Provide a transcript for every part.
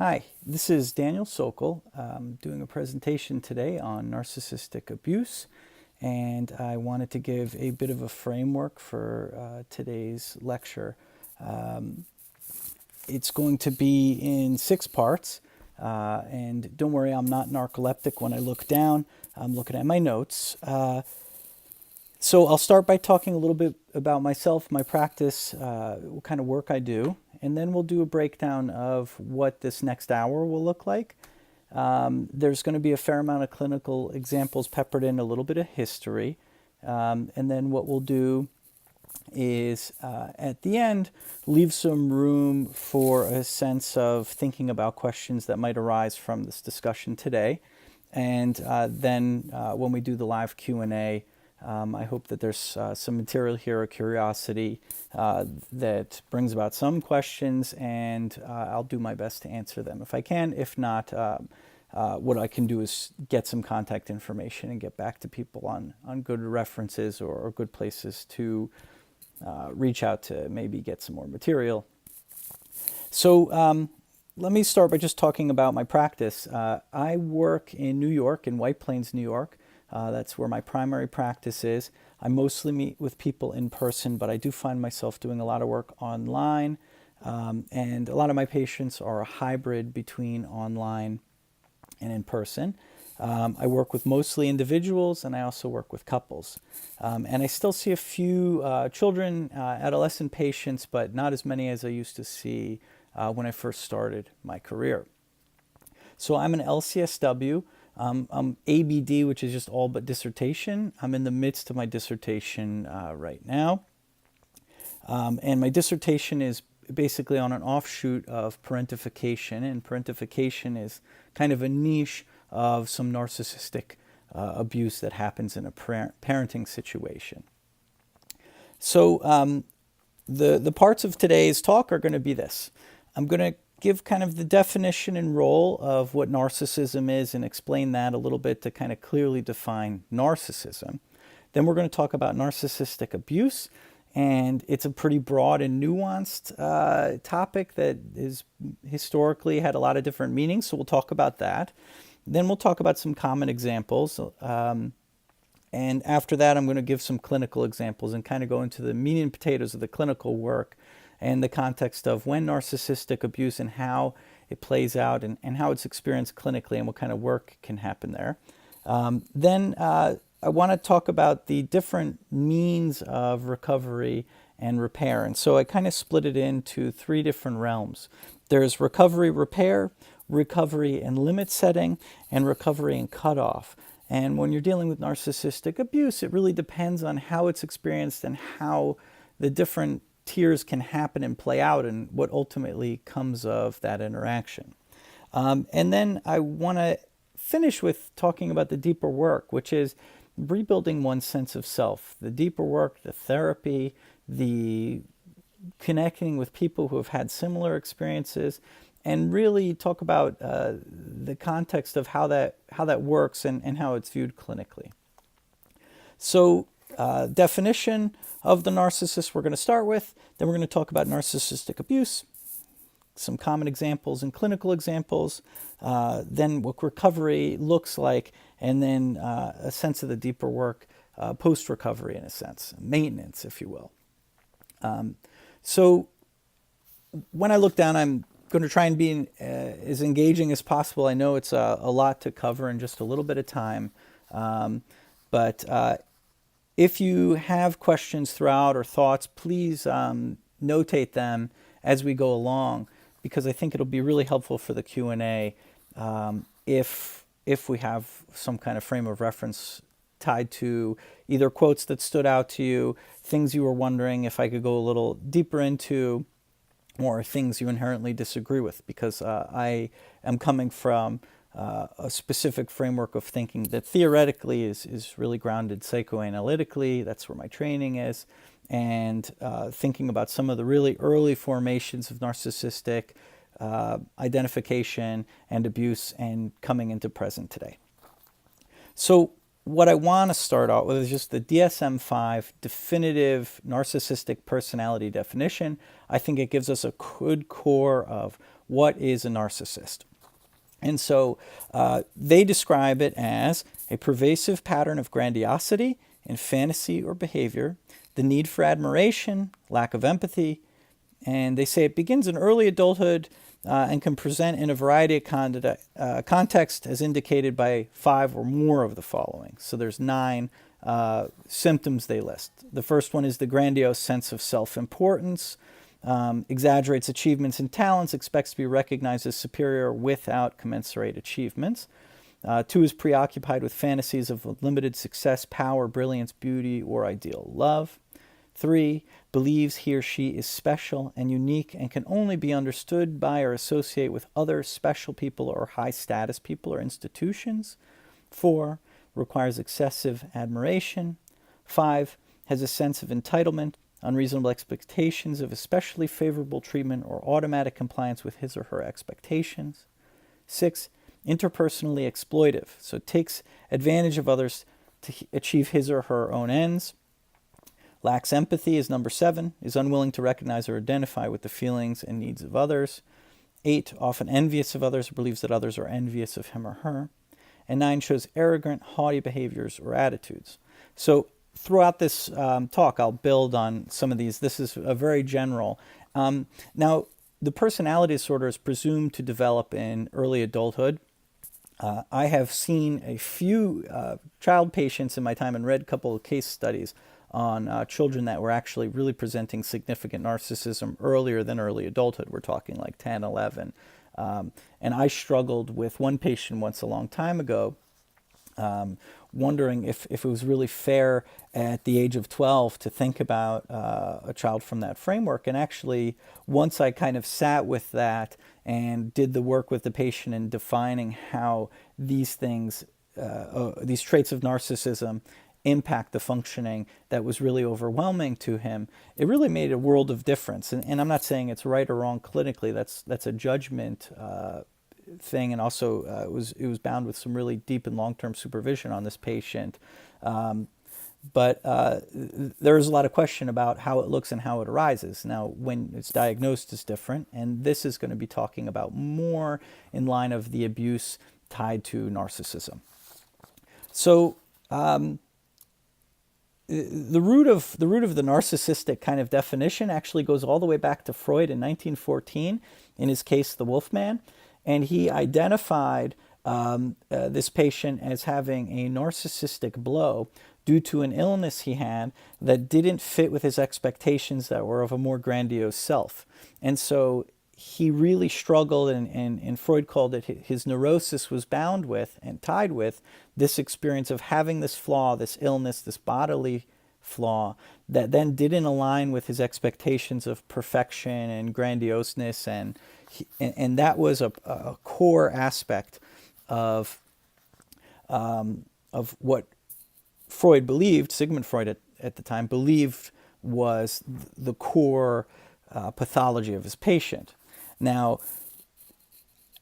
Hi, this is Daniel Sokal. I'm doing a presentation today on narcissistic abuse, and I wanted to give a bit of a framework for today's lecture. Um, it's going to be in 6 parts, and don't worry, I'm not narcoleptic when I look down. I'm looking at my notes. So I'll start by talking a little bit about myself, my practice, what kind of work I do, and then we'll do a breakdown of what this next hour will look like. There's going to be a fair amount of clinical examples peppered in, a little bit of history, and then what we'll do is at the end leave some room for a sense of thinking about questions that might arise from this discussion today, and then when we do the live Q&A, I hope that there's some material here, a curiosity that brings about some questions, and I'll do my best to answer them if I can. If not, what I can do is get some contact information and get back to people on good references or good places to reach out to maybe get some more material. So let me start by just talking about my practice. I work in New York, in White Plains, New York. That's where my primary practice is. I mostly meet with people in person, but I do find myself doing a lot of work online. And a lot of my patients are a hybrid between online and in person. I work with mostly individuals, and I also work with couples. And I still see a few children, adolescent patients, but not as many as I used to see when I first started my career. So I'm an LCSW. I'm ABD, which is just all but dissertation. I'm in the midst of my dissertation right now. And my dissertation is basically on an offshoot of parentification. And parentification is kind of a niche of some narcissistic abuse that happens in a parenting situation. So the parts of today's talk are going to be this. I'm going to give kind of the definition and role of what narcissism is and explain that a little bit to kind of clearly define narcissism. Then we're going to talk about narcissistic abuse, and it's a pretty broad and nuanced topic that is historically had a lot of different meanings, so we'll talk about that. Then we'll talk about some common examples, and after that I'm going to give some clinical examples and kind of go into the meat and potatoes of the clinical work and the context of when narcissistic abuse and how it plays out and how it's experienced clinically and what kind of work can happen there. Then I want to talk about the different means of recovery and repair. And so I kind of split it into 3 different realms. There's recovery repair, recovery and limit setting, and recovery and cutoff. And when you're dealing with narcissistic abuse, it really depends on how it's experienced and how the different tiers can happen and play out and what ultimately comes of that interaction. And then I want to finish with talking about the deeper work, which is rebuilding one's sense of self. The deeper work, the therapy, the connecting with people who have had similar experiences, and really talk about the context of how that works and how it's viewed clinically. So definition of the narcissist we're going to start with. Then we're going to talk about narcissistic abuse, some common examples and clinical examples, then what recovery looks like, and then a sense of the deeper work post-recovery in a sense, maintenance, if you will. So when I look down, I'm going to try and be as engaging as possible. I know it's a lot to cover in just a little bit of time, but if you have questions throughout or thoughts, please notate them as we go along, because I think it'll be really helpful for the Q&A if we have some kind of frame of reference tied to either quotes that stood out to you, things you were wondering if I could go a little deeper into, or things you inherently disagree with, because I am coming from a specific framework of thinking that theoretically is really grounded psychoanalytically. That's where my training is. And thinking about some of the really early formations of narcissistic identification and abuse and coming into present today. So what I want to start out with is just the DSM-5 definitive narcissistic personality definition. I think it gives us a good core of what is a narcissist? And so they describe it as a pervasive pattern of grandiosity in fantasy or behavior, the need for admiration, lack of empathy, and they say it begins in early adulthood and can present in a variety of contexts as indicated by 5 or more of the following. So there's 9 symptoms they list. The first one is the grandiose sense of self-importance, exaggerates achievements and talents, expects to be recognized as superior without commensurate achievements. 2 is preoccupied with fantasies of limited success, power, brilliance, beauty, or ideal love. 3, believes he or she is special and unique and can only be understood by or associate with other special people or high-status people or institutions. 4, requires excessive admiration. 5, has a sense of entitlement, unreasonable expectations of especially favorable treatment or automatic compliance with his or her expectations. 6, interpersonally exploitive, so takes advantage of others to achieve his or her own ends. Lacks empathy is number 7, is unwilling to recognize or identify with the feelings and needs of others. 8, often envious of others, believes that others are envious of him or her. And 9, shows arrogant, haughty behaviors or attitudes. So throughout this talk, I'll build on some of these. This is a very general. Now, the personality disorder is presumed to develop in early adulthood. I have seen a few child patients in my time and read a couple of case studies on children that were actually really presenting significant narcissism earlier than early adulthood. We're talking like 10, 11. And I struggled with one patient once a long time ago, wondering if it was really fair at the age of 12 to think about a child from that framework. And actually, once I kind of sat with that and did the work with the patient in defining how these things, these traits of narcissism impact the functioning that was really overwhelming to him, it really made a world of difference. And I'm not saying it's right or wrong clinically. That's a judgment thing, and also it was bound with some really deep and long-term supervision on this patient. But there is a lot of question about how it looks and how it arises. Now, when it's diagnosed is different, and this is going to be talking about more in line of the abuse tied to narcissism. So the root of the narcissistic kind of definition actually goes all the way back to Freud in 1914, in his case, The Wolfman, and he identified this patient as having a narcissistic blow due to an illness he had that didn't fit with his expectations that were of a more grandiose self. And so he really struggled, and Freud called it his neurosis was bound with and tied with this experience of having this flaw, this illness, this bodily flaw that then didn't align with his expectations of perfection and grandioseness, and that was a core aspect of what Freud believed, Sigmund Freud at the time believed was the core pathology of his patient. Now,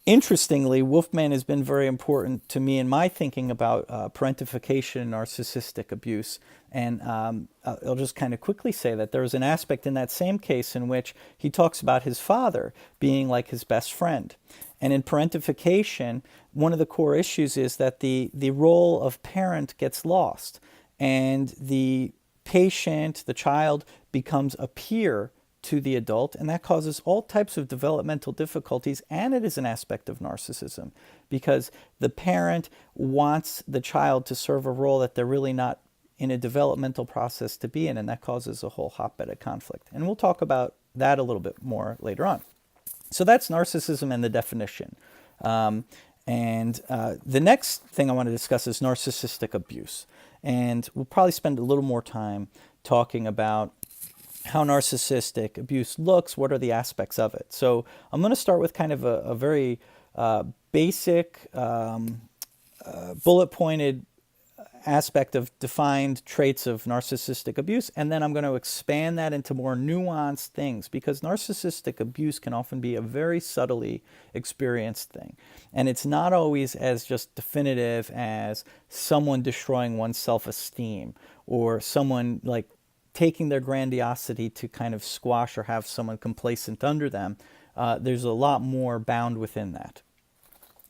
interestingly, Wolfman has been very important to me in my thinking about parentification and narcissistic abuse. And I'll just kind of quickly say that there was an aspect in that same case in which he talks about his father being like his best friend. And in parentification, one of the core issues is that the role of parent gets lost, and the patient, the child, becomes a peer to the adult, and that causes all types of developmental difficulties, and it is an aspect of narcissism because the parent wants the child to serve a role that they're really not in a developmental process to be in, and that causes a whole hotbed of conflict. And we'll talk about that a little bit more later on. So that's narcissism and the definition. The next thing I want to discuss is narcissistic abuse. And we'll probably spend a little more time talking about how narcissistic abuse looks, what are the aspects of it. So I'm going to start with kind of a very basic, bullet-pointed aspect of defined traits of narcissistic abuse, and then I'm going to expand that into more nuanced things, because narcissistic abuse can often be a very subtly experienced thing, and it's not always as just definitive as someone destroying one's self-esteem or someone like taking their grandiosity to kind of squash or have someone complacent under them. there's a lot more bound within that.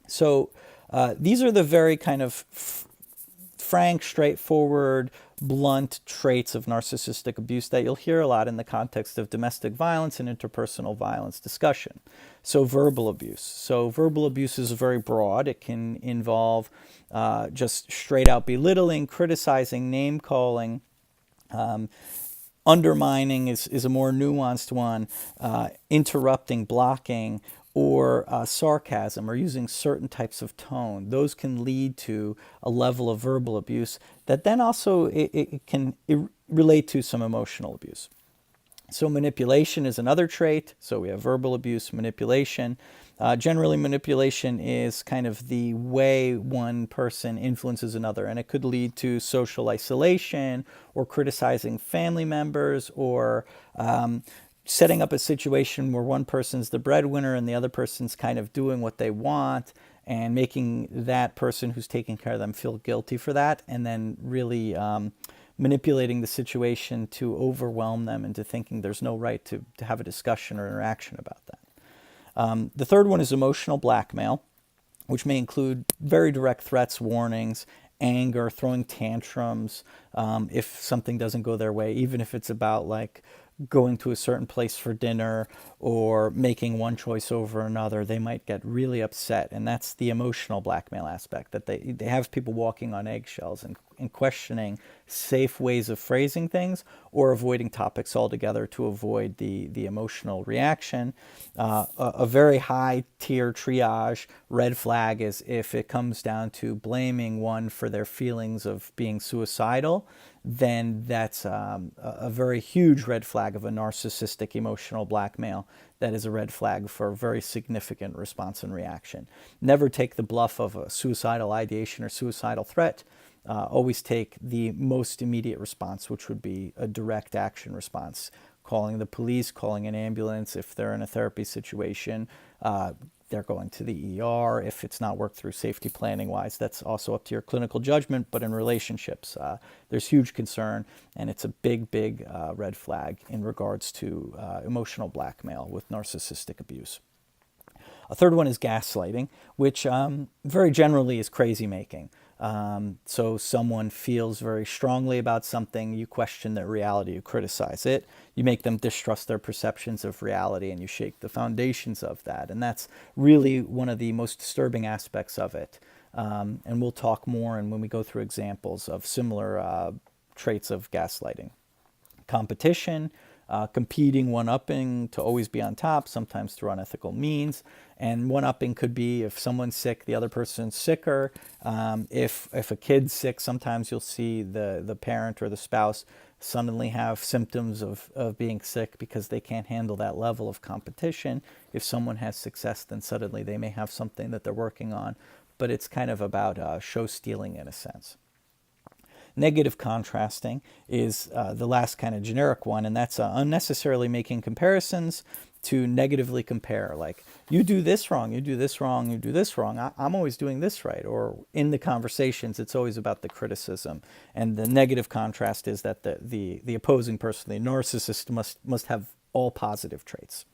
So these are the very kind of frank, straightforward, blunt traits of narcissistic abuse that you'll hear a lot in the context of domestic violence and interpersonal violence discussion. So verbal abuse. So verbal abuse is very broad. It can involve just straight out belittling, criticizing, name calling. Undermining is a more nuanced one, interrupting, blocking, or sarcasm, or using certain types of tone. Those can lead to a level of verbal abuse that then also it can relate to some emotional abuse. So manipulation is another trait. So we have verbal abuse, manipulation. Generally, manipulation is kind of the way one person influences another, and it could lead to social isolation or criticizing family members, or setting up a situation where one person's the breadwinner and the other person's kind of doing what they want, and making that person who's taking care of them feel guilty for that, and then really manipulating the situation to overwhelm them into thinking there's no right to have a discussion or interaction about that. The third one is emotional blackmail, which may include very direct threats, warnings, anger, throwing tantrums if something doesn't go their way, even if it's about like going to a certain place for dinner or making one choice over another. They might get really upset, and that's the emotional blackmail aspect, that they have people walking on eggshells and questioning safe ways of phrasing things, or avoiding topics altogether to avoid the emotional reaction. A very high tier triage red flag is if it comes down to blaming one for their feelings of being suicidal. Then that's a very huge red flag of a narcissistic emotional blackmail. That is a red flag for a very significant response and reaction. Never take the bluff of a suicidal ideation or suicidal threat. Always take the most immediate response, which would be a direct action response. Calling the police, calling an ambulance if they're in a therapy situation. They're going to the ER if it's not worked through safety planning wise. That's also up to your clinical judgment, but in relationships, there's huge concern, and it's a big, big red flag in regards to emotional blackmail with narcissistic abuse. A third one is gaslighting, which very generally is crazy making. So someone feels very strongly about something, you question their reality, you criticize it, you make them distrust their perceptions of reality, and you shake the foundations of that. And that's really one of the most disturbing aspects of it. And we'll talk more and when we go through examples of similar traits of gaslighting. Competition, competing, one-upping to always be on top, sometimes through unethical means. And one-upping could be if someone's sick, the other person's sicker. If a kid's sick, sometimes you'll see the parent or the spouse suddenly have symptoms of being sick because they can't handle that level of competition. If someone has success, then suddenly they may have something that they're working on. But it's kind of about show stealing in a sense. Negative contrasting is the last kind of generic one, and that's unnecessarily making comparisons to negatively compare. Like, you do this wrong, you do this wrong, you do this wrong, I'm always doing this right. Or in the conversations, it's always about the criticism. And the negative contrast is that the opposing person, the narcissist, must have all positive traits.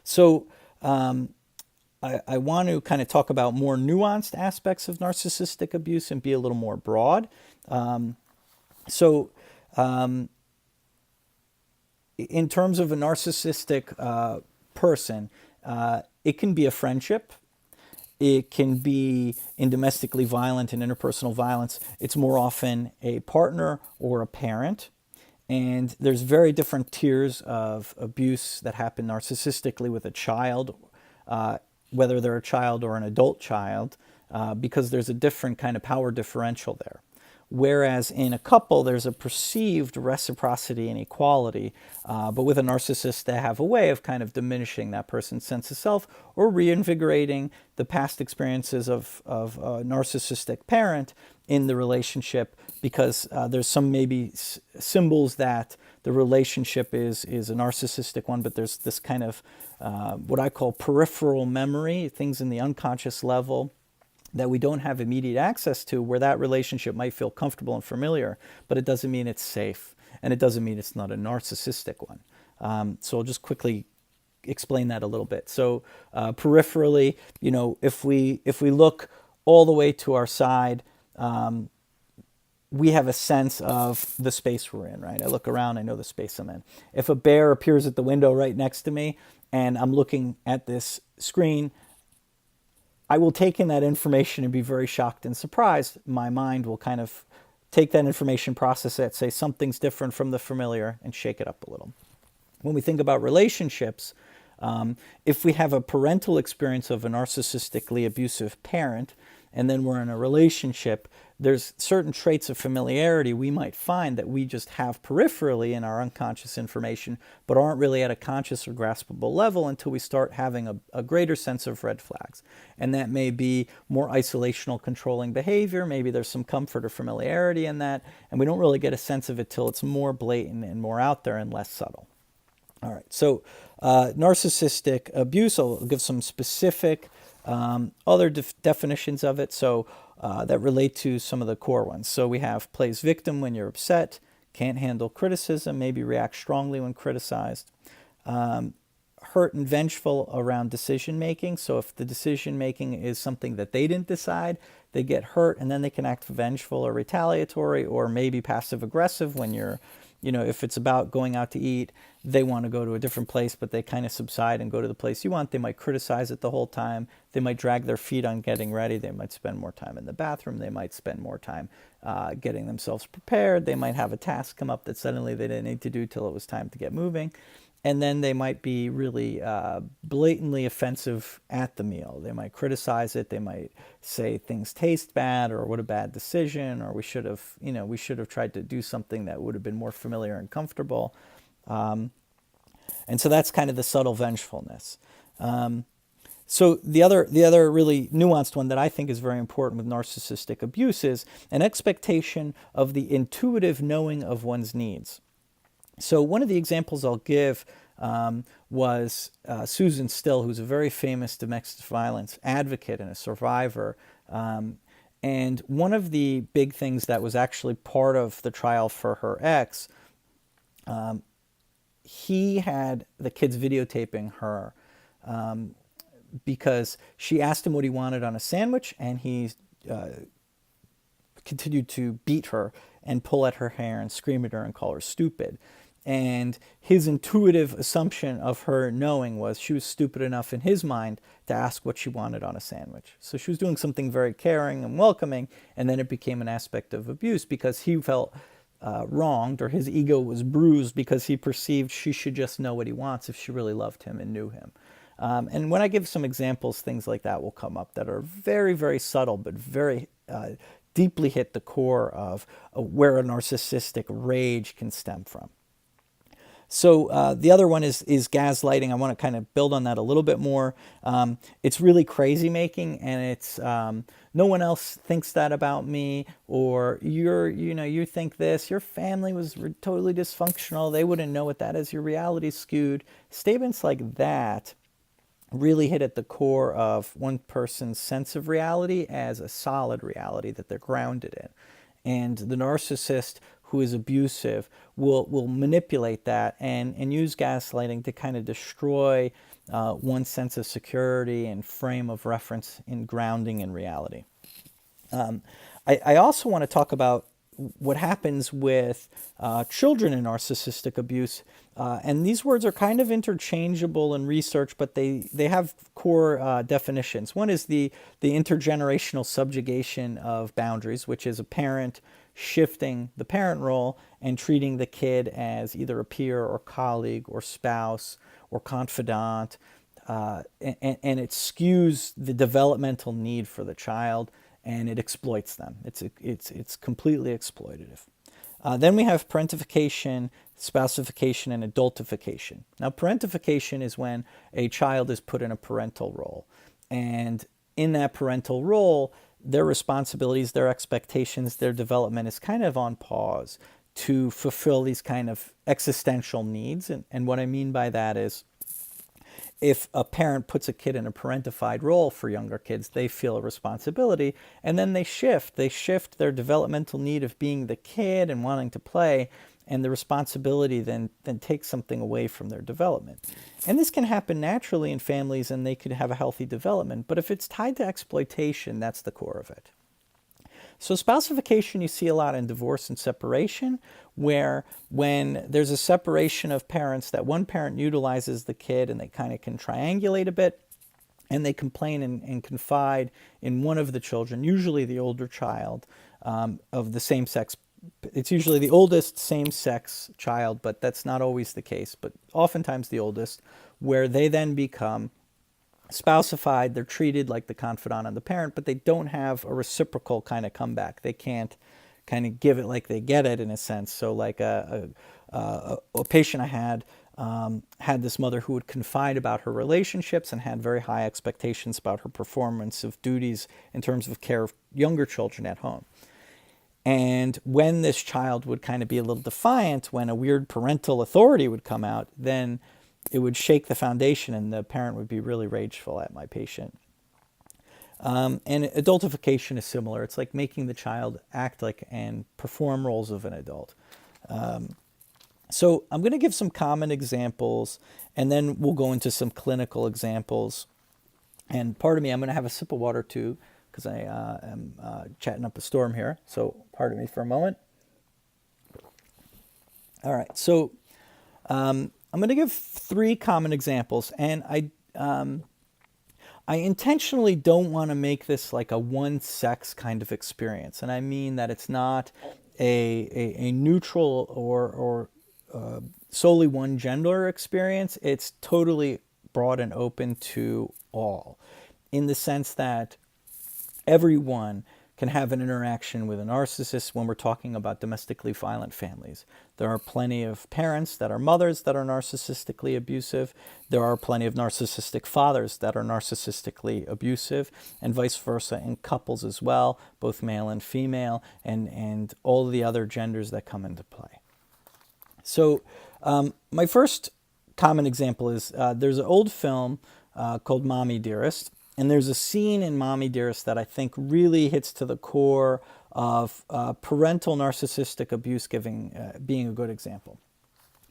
So I want to kind of talk about more nuanced aspects of narcissistic abuse and be a little more broad. In terms of a narcissistic person, it can be a friendship. It can be in domestically violent and interpersonal violence. It's more often a partner or a parent. And there's very different tiers of abuse that happen narcissistically with a child, whether they're a child or an adult child, because there's a different kind of power differential there. Whereas in a couple, there's a perceived reciprocity and equality, but with a narcissist, they have a way of kind of diminishing that person's sense of self or reinvigorating the past experiences of a narcissistic parent in the relationship, because there's some maybe symbols that the relationship is a narcissistic one, but there's this kind of what I call peripheral memory, things in the unconscious level that we don't have immediate access to, where that relationship might feel comfortable and familiar, but it doesn't mean it's safe, and it doesn't mean it's not a narcissistic one. So I'll just quickly explain that a little bit. So peripherally, if we look all the way to our side, we have a sense of the space we're in, right? I look around, I know the space I'm in. If a bear appears at the window right next to me and I'm looking at this screen, I will take in that information and be very shocked and surprised. My mind will kind of take that information, process it, say something's different from the familiar, and shake it up a little. When we think about relationships, if we have a parental experience of a narcissistically abusive parent, and then we're in a relationship, there's certain traits of familiarity we might find that we just have peripherally in our unconscious information, but aren't really at a conscious or graspable level until we start having a greater sense of red flags. And that may be more isolational controlling behavior, maybe there's some comfort or familiarity in that, and we don't really get a sense of it till it's more blatant and more out there and less subtle. All right, so narcissistic abuse, I'll give some specific other definitions of it that relate to some of the core ones. So we have plays victim when you're upset, can't handle criticism, maybe react strongly when criticized, hurt and vengeful around decision making. So if the decision making is something that they didn't decide, they get hurt and then they can act vengeful or retaliatory, or maybe passive aggressive when you're, if it's about going out to eat, they want to go to a different place, but they kind of subside and go to the place you want. They might criticize it the whole time. They might drag their feet on getting ready. They might spend more time in the bathroom. They might spend more time getting themselves prepared. They might have a task come up that suddenly they didn't need to do till it was time to get moving. And then they might be really blatantly offensive at the meal. They might criticize it. They might say things taste bad, or what a bad decision, or we should have tried to do something that would have been more familiar and comfortable. And so that's kind of the subtle vengefulness. So the other really nuanced one that I think is very important with narcissistic abuse is an expectation of the intuitive knowing of one's needs. So one of the examples I'll give was Susan Still, who's a very famous domestic violence advocate and a survivor. And one of the big things that was actually part of the trial for her ex, he had the kids videotaping her because she asked him what he wanted on a sandwich, and he continued to beat her and pull at her hair and scream at her and call her stupid. And his intuitive assumption of her knowing was she was stupid enough in his mind to ask what she wanted on a sandwich. So she was doing something very caring and welcoming, and then it became an aspect of abuse because he felt wronged, or his ego was bruised because he perceived she should just know what he wants if she really loved him and knew him. And when I give some examples, things like that will come up that are very, very subtle, but very deeply hit the core of where a narcissistic rage can stem from. So the other one is gaslighting. I want to kind of build on that a little bit more. It's really crazy making, and it's no one else thinks that about me, or you think this, your family was totally dysfunctional, they wouldn't know what that is, your reality's skewed. Statements like that really hit at the core of one person's sense of reality as a solid reality that they're grounded in. And the narcissist who is abusive will manipulate that and use gaslighting to kind of destroy one's sense of security and frame of reference in grounding in reality. I also want to talk about what happens with children in narcissistic abuse. And these words are kind of interchangeable in research, but they have core definitions. One is the intergenerational subjugation of boundaries, which is a parent shifting the parent role and treating the kid as either a peer or colleague or spouse or confidant. And it skews the developmental need for the child, and it exploits them. It's completely exploitative. Then we have parentification, spousification, and adultification. Now, parentification is when a child is put in a parental role. And in that parental role, their responsibilities, their expectations, their development is kind of on pause to fulfill these kind of existential needs. And what I mean by that is, if a parent puts a kid in a parentified role for younger kids, they feel a responsibility, and then they shift their developmental need of being the kid and wanting to play, and the responsibility then takes something away from their development. And this can happen naturally in families, and they could have a healthy development. But if it's tied to exploitation, that's the core of it. So spousification you see a lot in divorce and separation, where when there's a separation of parents, that one parent utilizes the kid and they kind of can triangulate a bit, and they complain and confide in one of the children, usually the older child of the same sex. It's usually the oldest same-sex child, but that's not always the case, but oftentimes the oldest, where they then become spousified. They're treated like the confidant of the parent, but they don't have a reciprocal kind of comeback. They can't kind of give it like they get it, in a sense. So like a patient I had this mother who would confide about her relationships and had very high expectations about her performance of duties in terms of care of younger children at home. And when this child would kind of be a little defiant, when a weird parental authority would come out, then it would shake the foundation and the parent would be really rageful at my patient. And adultification is similar. It's like making the child act like and perform roles of an adult. So I'm going to give some common examples, and then we'll go into some clinical examples. And pardon me, I'm going to have a sip of water too, because I am chatting up a storm here. So pardon me for a moment. All right, so I'm going to give 3 common examples, and I intentionally don't want to make this like a one-sex kind of experience, and I mean that it's not a neutral or solely one gender experience. It's totally broad and open to all, in the sense that everyone can have an interaction with a narcissist when we're talking about domestically violent families. There are plenty of parents that are mothers that are narcissistically abusive. There are plenty of narcissistic fathers that are narcissistically abusive, and vice versa in couples as well, both male and female, and all the other genders that come into play. So my first common example is there's an old film called Mommy Dearest. And there's a scene in Mommy Dearest that I think really hits to the core of parental narcissistic abuse being a good example.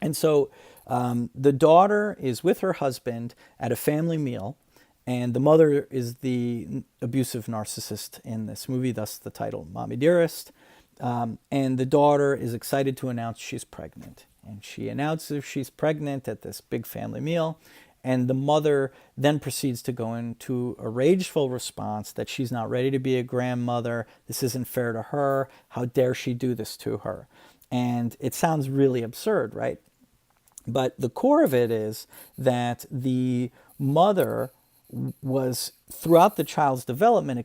And so the daughter is with her husband at a family meal, and the mother is the abusive narcissist in this movie, thus the title, Mommy Dearest. And the daughter is excited to announce she's pregnant. And she announces she's pregnant at this big family meal. And the mother then proceeds to go into a rageful response that she's not ready to be a grandmother. This isn't fair to her. How dare she do this to her? And it sounds really absurd, right? But the core of it is that the mother was, throughout the child's development,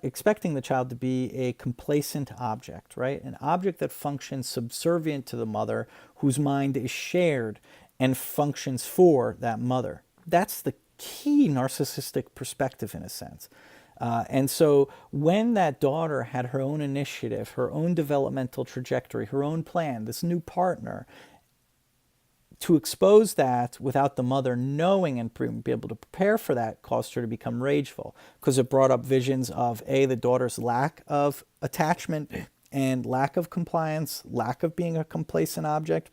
expecting the child to be a complacent object, right? An object that functions subservient to the mother, whose mind is shared and functions for that mother. That's the key narcissistic perspective, in a sense. And so when that daughter had her own initiative, her own developmental trajectory, her own plan, this new partner, to expose that without the mother knowing and be able to prepare for that caused her to become rageful, because it brought up visions of the daughter's lack of attachment and lack of compliance, lack of being a complacent object,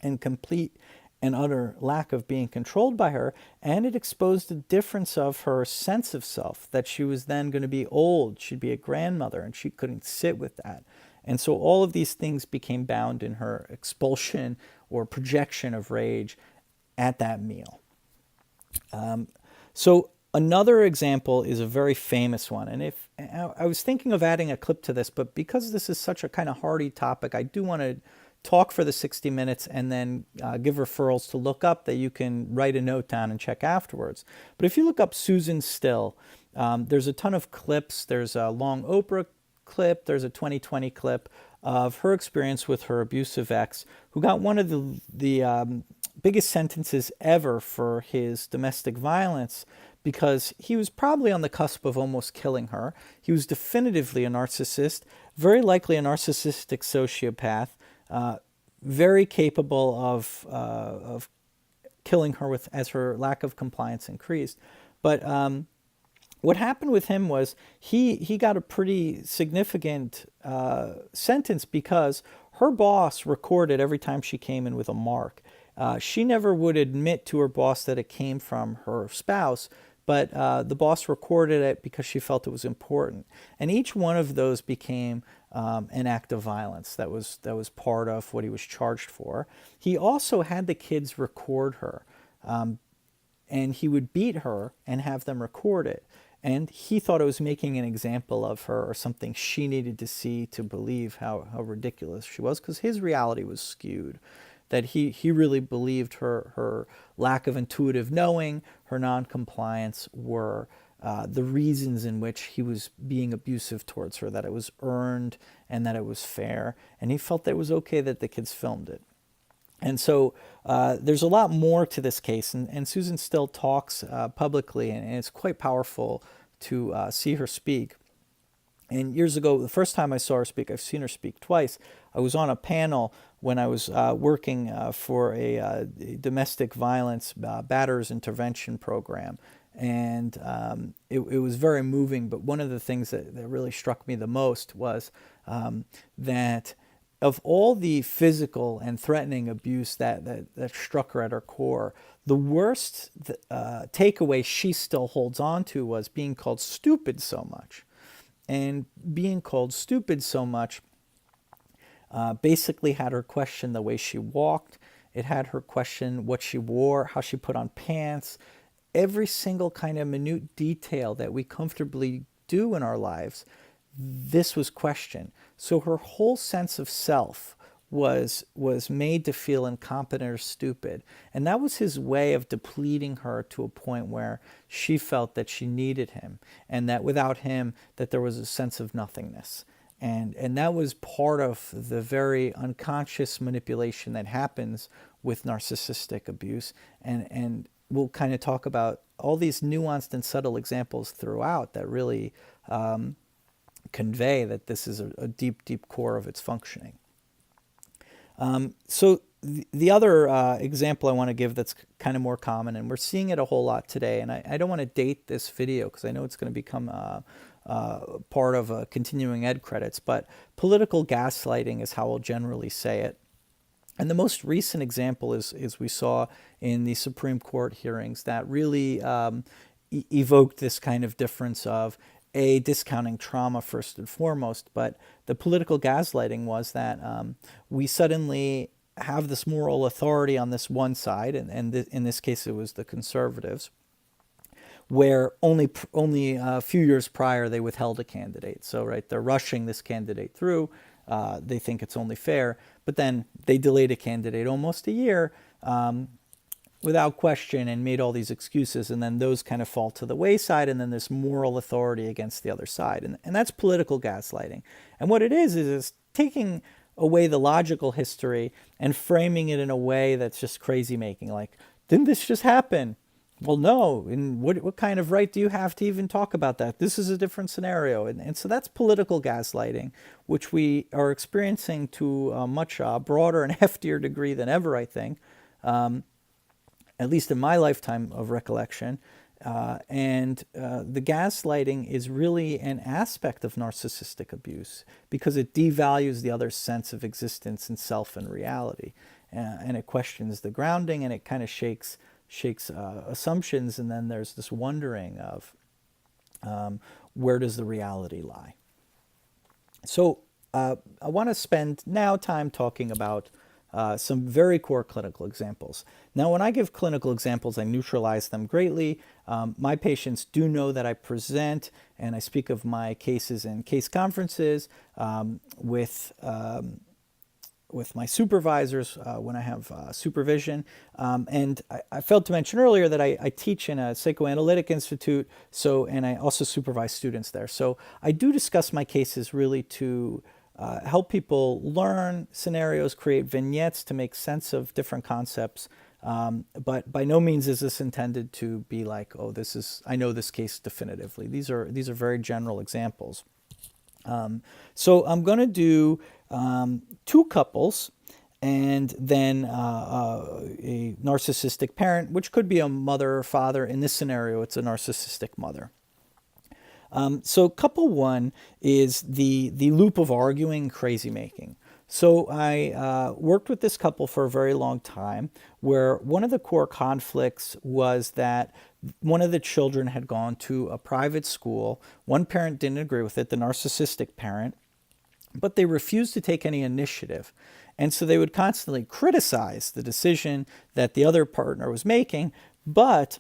and complete and utter lack of being controlled by her. And it exposed the difference of her sense of self, that she was then going to be old, she'd be a grandmother, and she couldn't sit with that. And so all of these things became bound in her expulsion or projection of rage at that meal. So another example is a very famous one. And if I was thinking of adding a clip to this, but because this is such a kind of hardy topic, I do want to talk for the 60 minutes and then give referrals to look up that you can write a note down and check afterwards. But if you look up Susan Still, there's a ton of clips. There's a long Oprah clip. There's a 2020 clip of her experience with her abusive ex, who got one of the biggest sentences ever for his domestic violence, because he was probably on the cusp of almost killing her. He was definitively a narcissist, very likely a narcissistic sociopath, very capable of killing her as her lack of compliance increased. But what happened with him was he got a pretty significant sentence, because her boss recorded every time she came in with a mark. She never would admit to her boss that it came from her spouse, but the boss recorded it because she felt it was important. And each one of those became an act of violence that was part of what he was charged for. He also had the kids record her, and he would beat her and have them record it. And he thought it was making an example of her, or something she needed to see to believe how ridiculous she was, because his reality was skewed. That he really believed her lack of intuitive knowing, her non-compliance were the reasons in which he was being abusive towards her, that it was earned and that it was fair. And he felt that it was okay that the kids filmed it. And so there's a lot more to this case, and Susan still talks publicly, and it's quite powerful to see her speak. And years ago, the first time I saw her speak, I've seen her speak twice, I was on a panel when I was working for a domestic violence batterers intervention program. And it was very moving, but one of the things that really struck me the most was that of all the physical and threatening abuse that struck her at her core, the worst takeaway she still holds on to was being called stupid so much. And being called stupid so much basically had her question the way she walked. It had her question what she wore, how she put on pants, every single kind of minute detail that we comfortably do in our lives. This was questioned. So her whole sense of self was made to feel incompetent or stupid. And that was his way of depleting her to a point where she felt that she needed him, and that without him, that there was a sense of nothingness. And that was part of the very unconscious manipulation that happens with narcissistic abuse. And we'll kind of talk about all these nuanced and subtle examples throughout that really convey that this is a deep, deep core of its functioning. So the other example I want to give that's kind of more common, and we're seeing it a whole lot today, and I don't want to date this video because I know it's going to become part of continuing ed credits, but political gaslighting is how I'll generally say it. And the most recent example is we saw in the Supreme Court hearings that really evoked this kind of difference of discounting trauma first and foremost, but the political gaslighting was that we suddenly have this moral authority on this one side, and in this case it was the conservatives, where only a few years prior they withheld a candidate. So right, they're rushing this candidate through. They think it's only fair, but then they delayed a candidate almost a year without question and made all these excuses, and then those kind of fall to the wayside, and then there's moral authority against the other side. And that's political gaslighting. And what it is taking away the logical history and framing it in a way that's just crazy making. Like, didn't this just happen? Well, no. And what kind of right do you have to even talk about that? This is a different scenario. And so that's political gaslighting, which we are experiencing to a much broader and heftier degree than ever, I think. At least in my lifetime of recollection. And the gaslighting is really an aspect of narcissistic abuse because it devalues the other's sense of existence and self and reality. And it questions the grounding, and it kind of shakes assumptions, and then there's this wondering of where does the reality lie. So I want to spend now time talking about some very core clinical examples. Now, when I give clinical examples, I neutralize them greatly. My patients do know that I present and I speak of my cases in case conferences with my supervisors when I have supervision. And I failed to mention earlier that I teach in a psychoanalytic institute, and I also supervise students there. So I do discuss my cases really to help people learn scenarios, create vignettes to make sense of different concepts. But by no means is this intended to be like, oh, I know this case definitively. These are very general examples. So I'm going to do two couples and then a narcissistic parent, which could be a mother or father. In this scenario, it's a narcissistic mother. So couple one is the loop of arguing, crazy making. So I worked with this couple for a very long time, where one of the core conflicts was that one of the children had gone to a private school. One parent didn't agree with it, the narcissistic parent, but they refused to take any initiative. And so they would constantly criticize the decision that the other partner was making, but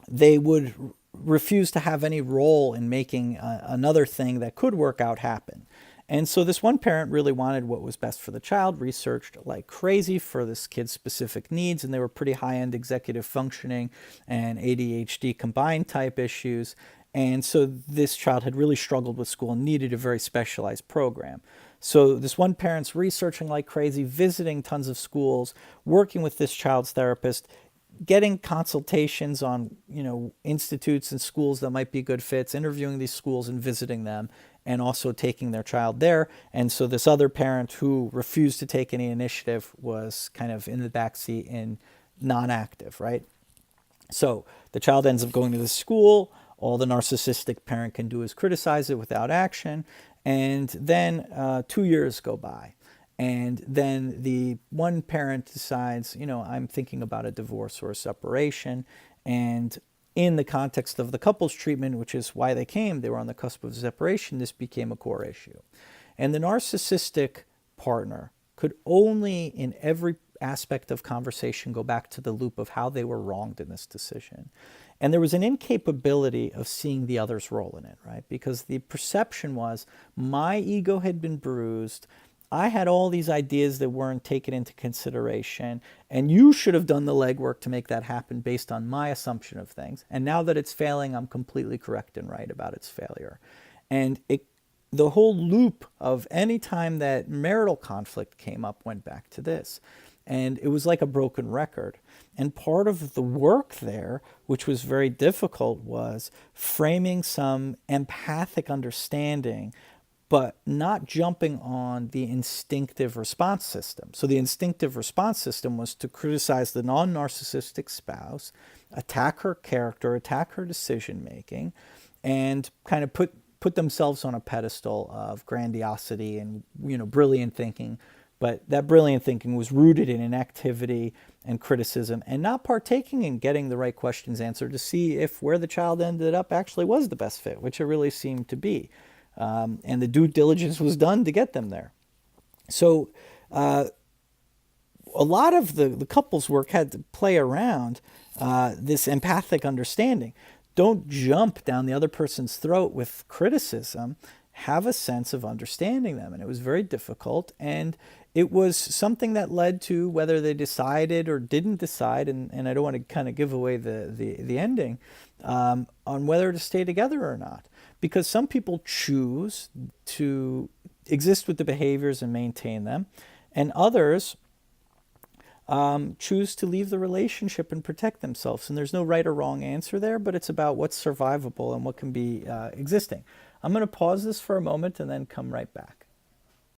they would refuse to have any role in making another thing that could work out happen. And so this one parent really wanted what was best for the child, researched like crazy for this kid's specific needs, and they were pretty high-end executive functioning and ADHD combined type issues. And so this child had really struggled with school and needed a very specialized program. So this one parent's researching like crazy, visiting tons of schools, working with this child's therapist, getting consultations on, institutes and schools that might be good fits, interviewing these schools and visiting them, and also taking their child there. And so this other parent who refused to take any initiative was kind of in the backseat and non-active, right? So the child ends up going to the school. All the narcissistic parent can do is criticize it without action. And then 2 years go by. And then the one parent decides, I'm thinking about a divorce or a separation. And in the context of the couples treatment, which is why they came, they were on the cusp of separation, this became a core issue. And the narcissistic partner could only, in every aspect of conversation, go back to the loop of how they were wronged in this decision. And there was an incapability of seeing the other's role in it, right? Because the perception was, my ego had been bruised, I had all these ideas that weren't taken into consideration, and you should have done the legwork to make that happen based on my assumption of things. And now that it's failing, I'm completely correct and right about its failure. And the whole loop of any time that marital conflict came up went back to this. And it was like a broken record. And part of the work there, which was very difficult, was framing some empathic understanding, but not jumping on the instinctive response system. So the instinctive response system was to criticize the non-narcissistic spouse, attack her character, attack her decision-making, and kind of put themselves on a pedestal of grandiosity and, brilliant thinking. But that brilliant thinking was rooted in inactivity and criticism, and not partaking in getting the right questions answered to see if where the child ended up actually was the best fit, which it really seemed to be. And the due diligence was done to get them there. So a lot of the couples work had to play around this empathic understanding. Don't jump down the other person's throat with criticism. Have a sense of understanding them. And it was very difficult. And it was something that led to whether they decided or didn't decide, and I don't want to kind of give away the ending, on whether to stay together or not. Because some people choose to exist with the behaviors and maintain them, and others choose to leave the relationship and protect themselves. And there's no right or wrong answer there, but it's about what's survivable and what can be existing. I'm going to pause this for a moment and then come right back.